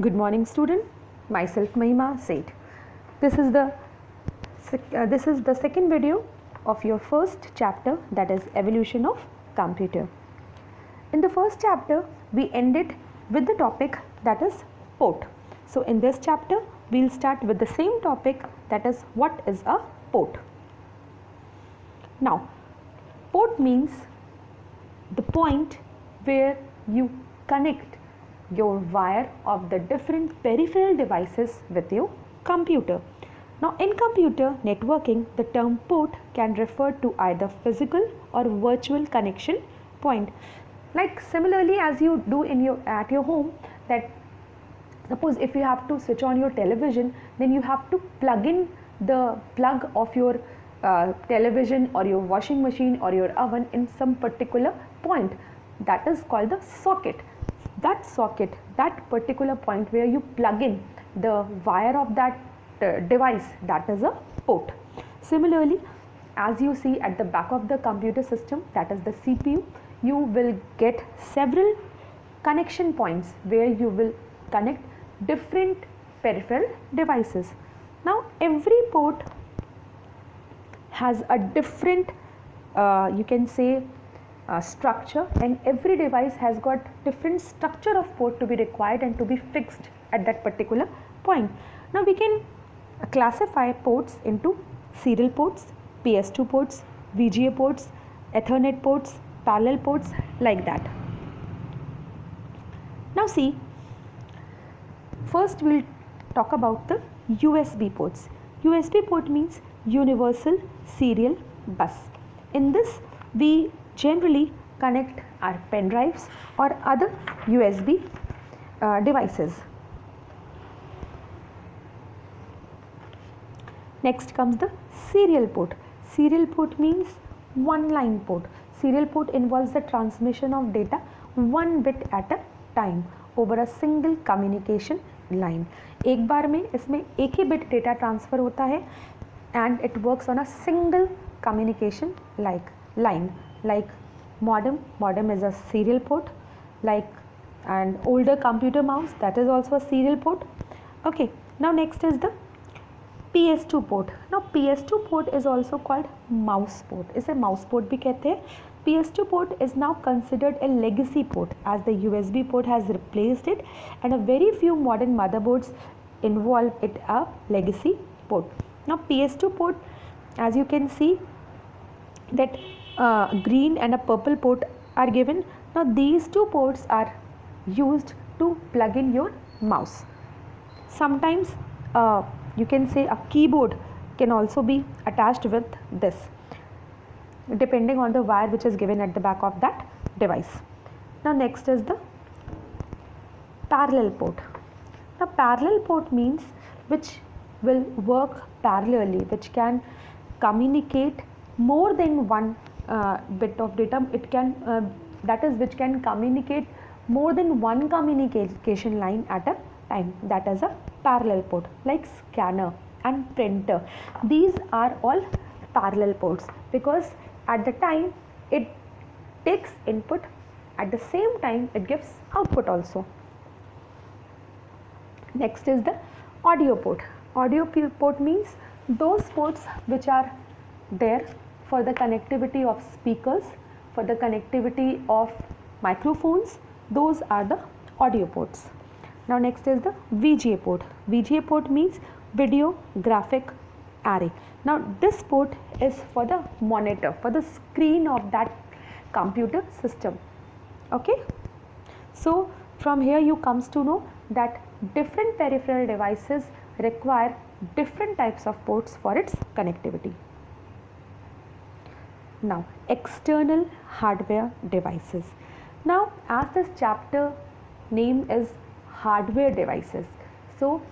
Good morning, student. Myself Mahima Seth. This is the second video of your first chapter, that is evolution of computer. In the first chapter, we ended with the topic that is port. So in this chapter, we'll start with the same topic, that is what is a port. Now, port means the point where you connect your wire of the different peripheral devices with your computer. Now in computer networking, the term port can refer to either physical or virtual connection point. Like similarly as you do at your home, that suppose if you have to switch on your television, then you have to plug in the plug of your television or your washing machine or your oven in some particular point. That is called the socket. That socket, that particular point where you plug in the wire of that device, that is a port. Similarly, as you see at the back of the computer system, that is the CPU, you will get several connection points where you will connect different peripheral devices. Now every port has a different you can say structure, and every device has got different structure of port to be required and to be fixed at that particular point. Now we can classify ports into serial ports, PS2 ports, VGA ports, Ethernet ports, parallel ports, like that. Now see, first we'll talk about the USB ports. USB port means universal serial bus. In this we generally connect our pen drives or other USB devices. Next comes the serial port. Serial port means one line port. Serial port involves the transmission of data one bit at a time over a single communication line. एक बार में इसमें एक ही bit data transfer होता है and it works on a single communication line. Like modem is a serial port, like an older computer mouse, that is also a serial port. Okay, now next is the PS2 port. Now PS2 port is also called mouse port. इसे mouse port भी कहते हैं. PS2 port is now considered a legacy port as the USB port has replaced it, and a very few modern motherboards involve it a legacy port. Now PS2 port, as you can see, that green and a purple port are given. Now these two ports are used to plug in your mouse. Sometimes you can say a keyboard can also be attached with this, depending on the wire which is given at the back of that device. Now next is the parallel port. Now parallel port means which will work parallelly, which can communicate more than one bit of data. It can that is which can communicate more than one communication line at a time. That is a parallel port, like scanner and printer. These are all parallel ports because at the time it takes input, at the same time it gives output also. Next is the audio port. Audio port means those ports which are there for the connectivity of speakers, for the connectivity of microphones. Those are the audio ports. Now next is the VGA port. VGA port means video graphic array. Now this port is for the monitor, for the screen of that computer system. Okay, so from here you comes to know that different peripheral devices require different types of ports for its connectivity. Now external hardware devices. Now as this chapter name is hardware devices, so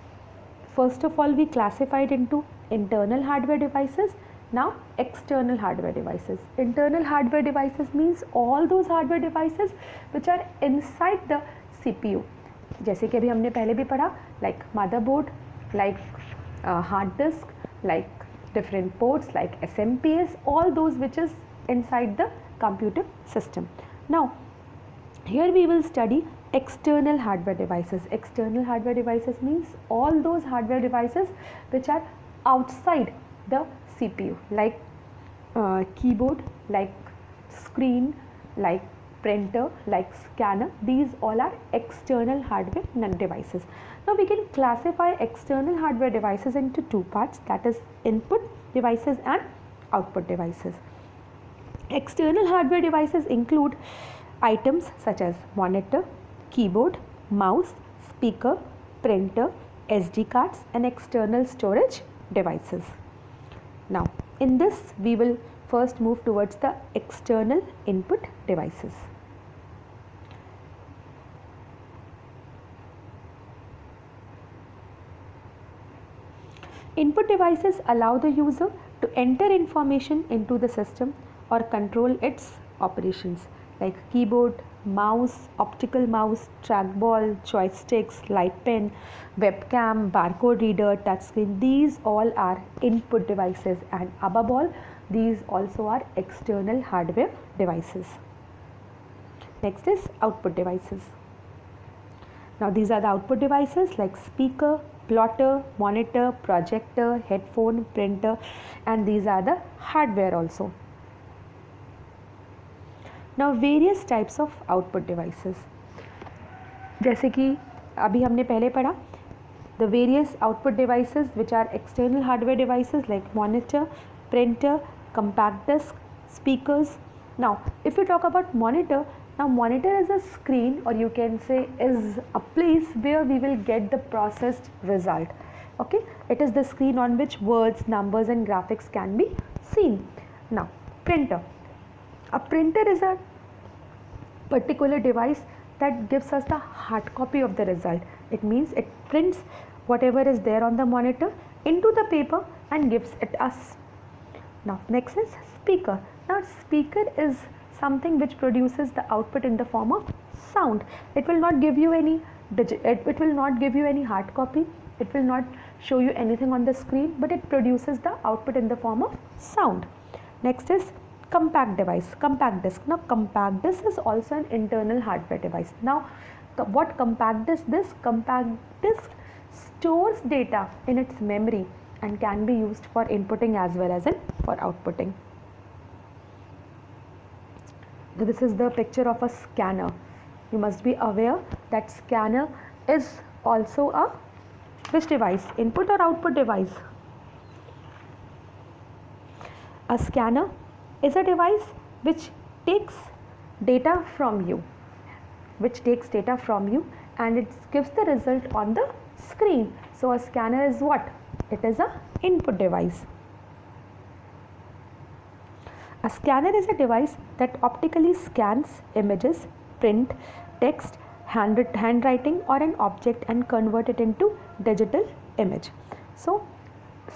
first of all we classified into internal hardware devices. Now external hardware devices. Internal hardware devices means all those hardware devices which are inside the CPU. जैसे कि अभी हमने पहले भी पढ़ा, like motherboard, like hard disk, like different ports like SMPS, all those which is inside the computer system. Now here we will study external hardware devices. External hardware devices means all those hardware devices which are outside the CPU, like keyboard, like screen, like printer, like scanner. These all are external hardware devices. Now we can classify external hardware devices into two parts, that is input devices and output devices. External hardware devices include items such as monitor, keyboard, mouse, speaker, printer, SD cards and external storage devices. Now in this we will first move towards the external input devices. Input devices allow the user to enter information into the system or control its operations, like keyboard, mouse, optical mouse, trackball, joysticks, light pen, webcam, barcode reader, touchscreen. These all are input devices, and above all, these also are external hardware devices. Next is output devices. Now these are the output devices like speaker, plotter, monitor, projector, headphone, printer, and these are the hardware also. Now various types of output devices, जैसे कि अभी हमने पहले पढ़ा, the various output devices which are external hardware devices like monitor, printer, compact disc, speakers. Now if you talk about monitor, now monitor is a screen, or you can say is a place where we will get the processed result. Okay, it is the screen on which words, numbers and graphics can be seen. Now printer, a printer is a particular device that gives us the hard copy of the result. It means it prints whatever is there on the monitor into the paper and gives it us. Now next is speaker. Now speaker is something which produces the output in the form of sound. It will not give you any it will not give you any hard copy. It will not show you anything on the screen, but it produces the output in the form of sound. Next is compact device, compact disc. Now compact disc is also an internal hardware device. Now what compact disc is? Compact disc stores data in its memory and can be used for inputting as well as for outputting. So this is the picture of a scanner. You must be aware that scanner is also a which device? Input or output device? A scanner is a device which takes data from you, and it gives the result on the screen. So a scanner is what? It is a input device. A scanner is a device that optically scans images, print, text, handwriting or an object and convert it into digital image. So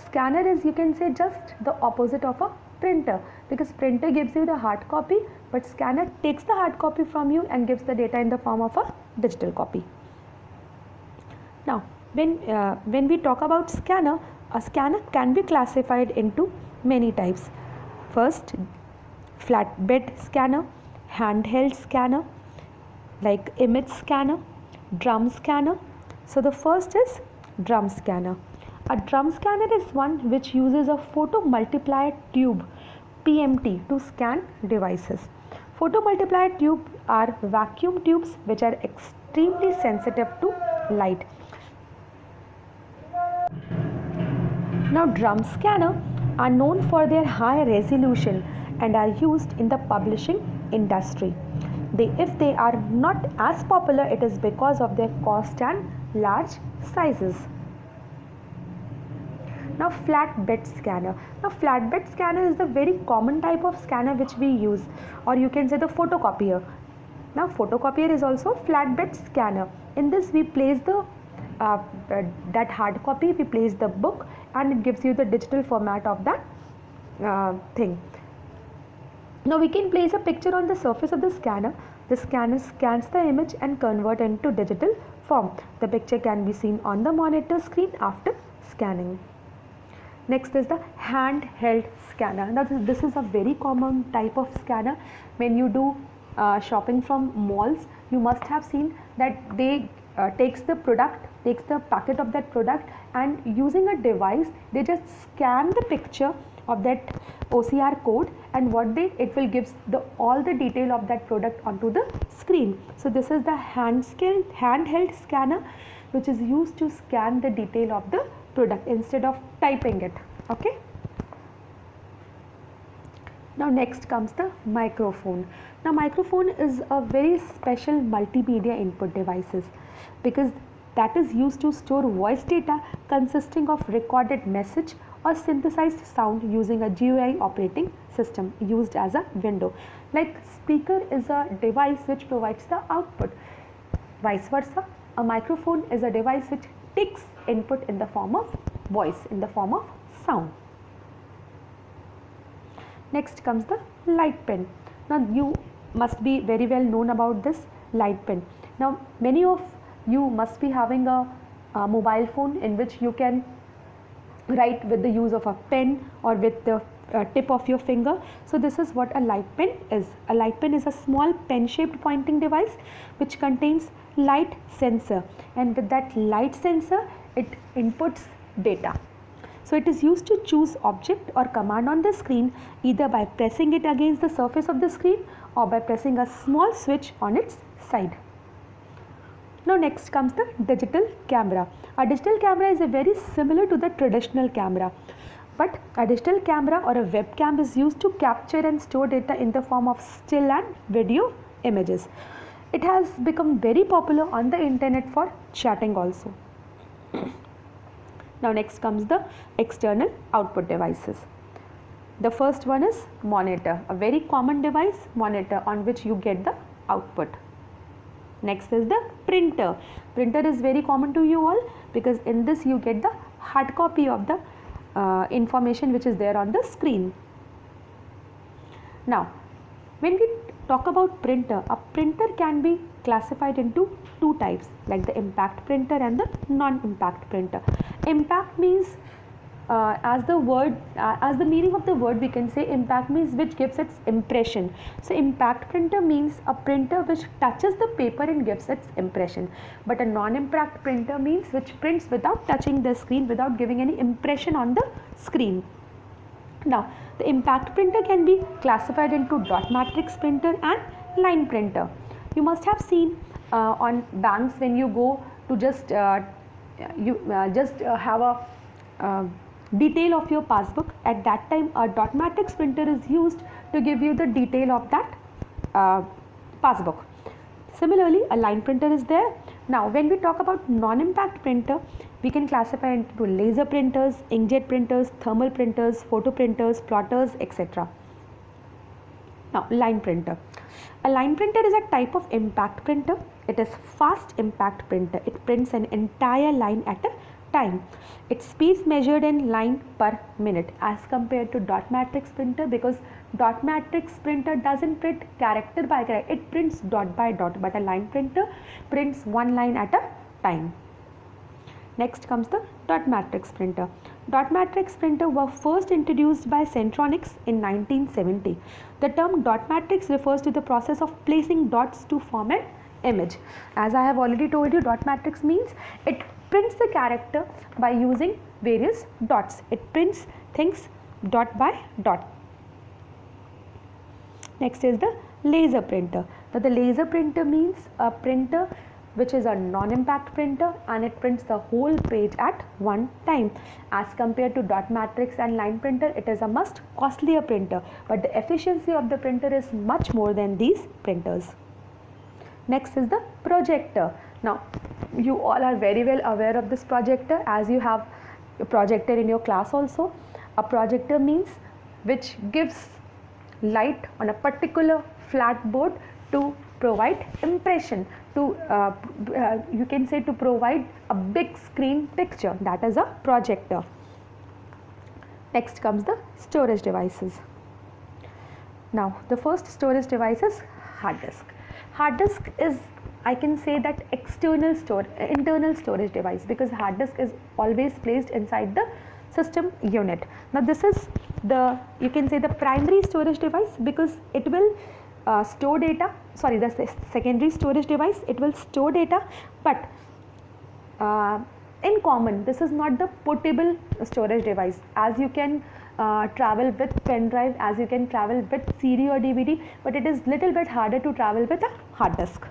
scanner is, you can say, just the opposite of a printer, because printer gives you the hard copy, but scanner takes the hard copy from you and gives the data in the form of a digital copy. Now when we talk about scanner, a scanner can be classified into many types. First, flatbed scanner, handheld scanner, like image scanner, drum scanner. So the first is drum scanner. A drum scanner is one which uses a photomultiplier tube, PMT, to scan devices. Photomultiplier tubes are vacuum tubes which are extremely sensitive to light. Now drum scanner are known for their high resolution and are used in the publishing industry. If they are not as popular, it is because of their cost and large sizes. Now flatbed scanner. Now flatbed scanner is the very common type of scanner which we use, or you can say the photocopier. Now photocopier is also flatbed scanner. In this we place the that hard copy, we place the book and it gives you the digital format of that thing. Now we can place a picture on the surface of the scanner. The scanner scans the image and convert into digital form. The picture can be seen on the monitor screen after scanning. Next is the handheld scanner. Now this is a very common type of scanner. When you do shopping from malls, you must have seen that they takes the packet of that product, and using a device they just scan the picture of that OCR code, and it will give all the detail of that product onto the screen. So this is the handheld scanner which is used to scan the detail of the product instead of typing it. Okay. Now next comes the microphone. Now microphone is a very special multimedia input devices, because that is used to store voice data consisting of recorded message or synthesized sound using a GUI operating system used as a window. Like speaker is a device which provides the output. Vice versa, a microphone is a device which takes input in the form of voice, in the form of sound. Next comes the light pen. Now you must be very well known about this light pen. Now many of you must be having a mobile phone in which you can write with the use of a pen or with the tip of your finger. So this is what a light pen is. A light pen is a small pen shaped pointing device which contains light sensor, and with that light sensor it inputs data. So it is used to choose object or command on the screen either by pressing it against the surface of the screen or by pressing a small switch on its side. Now next comes the digital camera. A digital camera is very similar to the traditional camera, but a digital camera or a webcam is used to capture and store data in the form of still and video images. It has become very popular on the internet for chatting also. Now next comes the external output devices. The first one is monitor, a very common device, monitor, on which you get the output. Next is the printer. Printer is very common to you all, because in this you get the hard copy of the information which is there on the screen. Now when we talk about printer, a printer can be classified into two types, like the impact printer and the non-impact printer. Impact means as the meaning of the word we can say impact means which gives its impression. So impact printer means a printer which touches the paper and gives its impression, but a non-impact printer means which prints without touching the screen, without giving any impression on the screen. Now the impact printer can be classified into dot matrix printer and line printer. You must have seen on banks when you go to just have a detail of your passbook. At that time a dot matrix printer is used to give you the detail of that passbook. Similarly a line printer is there. Now when we talk about non-impact printer, we can classify into laser printers, inkjet printers, thermal printers, photo printers, plotters, etc. Now line printer. A line printer is a type of impact printer. It is fast impact printer. It prints an entire line at a time. Its speed is measured in line per minute as compared to dot matrix printer, because dot matrix printer doesn't print character by character, it prints dot by dot, but a line printer prints one line at a time. Next comes the dot matrix printer. Dot matrix printer were first introduced by Centronics in 1970. The term dot matrix refers to the process of placing dots to form an image. As I have already told you, dot matrix means it prints the character by using various dots. It prints things dot by dot. Next is the laser printer. Now the laser printer means a printer which is a non-impact printer, and it prints the whole page at one time. As compared to dot matrix and line printer, it is a much costlier printer, but the efficiency of the printer is much more than these printers. Next is the projector. Now you all are very well aware of this projector, as you have a projector in your class also. A projector means which gives light on a particular flat board to provide impression, to you can say to provide a big screen picture. That is a projector. Next comes the storage devices. Now the first storage device is hard disk. Hard disk is, I can say that internal storage device, because hard disk is always placed inside the system unit. Now this is the, you can say, the primary storage device, because it will store data, sorry, the secondary storage device, it will store data, but in common, this is not the portable storage device, as you can travel with pen drive, as you can travel with CD or DVD, but it is little bit harder to travel with a hard disk.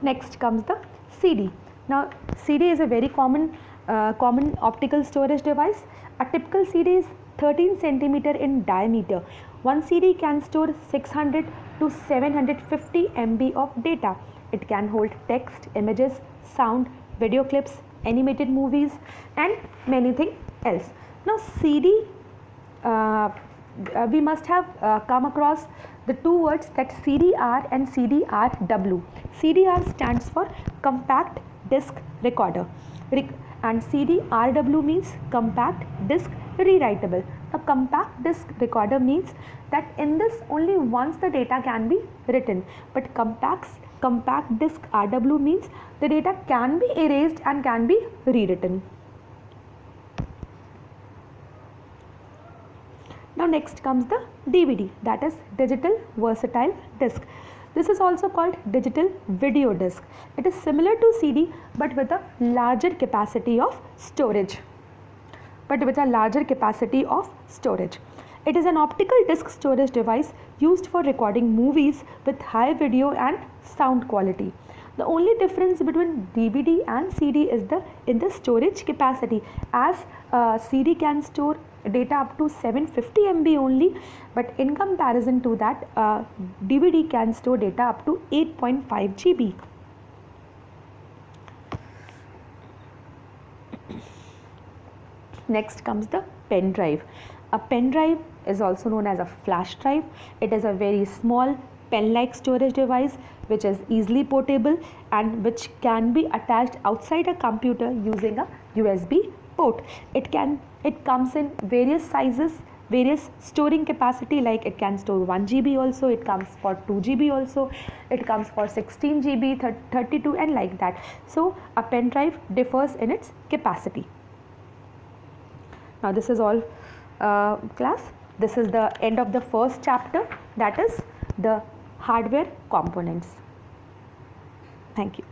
Next comes the CD. Now CD is a very common optical storage device. A typical CD is 13 centimeter in diameter. One CD can store 600 to 750 MB of data. It can hold text, images, sound, video clips, animated movies, and many things else. Now CD, we must have come across the two words, that CDR and CDRW. CDR stands for compact disc recorder, and CDRW means compact disc rewritable. A compact disc recorder means that in this only once the data can be written, but compact disc RW means the data can be erased and can be rewritten. Now next comes the DVD, that is digital versatile disc. This is also called digital video disc. It is similar to CD but with a larger capacity of storage. It is an optical disc storage device used for recording movies with high video and sound quality. The only difference between DVD and CD is in the storage capacity, as CD can store data up to 750 MB only, but in comparison to that, DVD can store data up to 8.5 GB. Next comes the pen drive. A pen drive is also known as a flash drive. It is a very small pen-like storage device which is easily portable and which can be attached outside a computer using a USB port. It comes in various sizes, various storing capacity, like it can store 1 GB also, it comes for 2 GB also, it comes for 16 GB, 32 and like that. So a pen drive differs in its capacity. Now this is all class. This is the end of the first chapter, that is the hardware components. Thank you.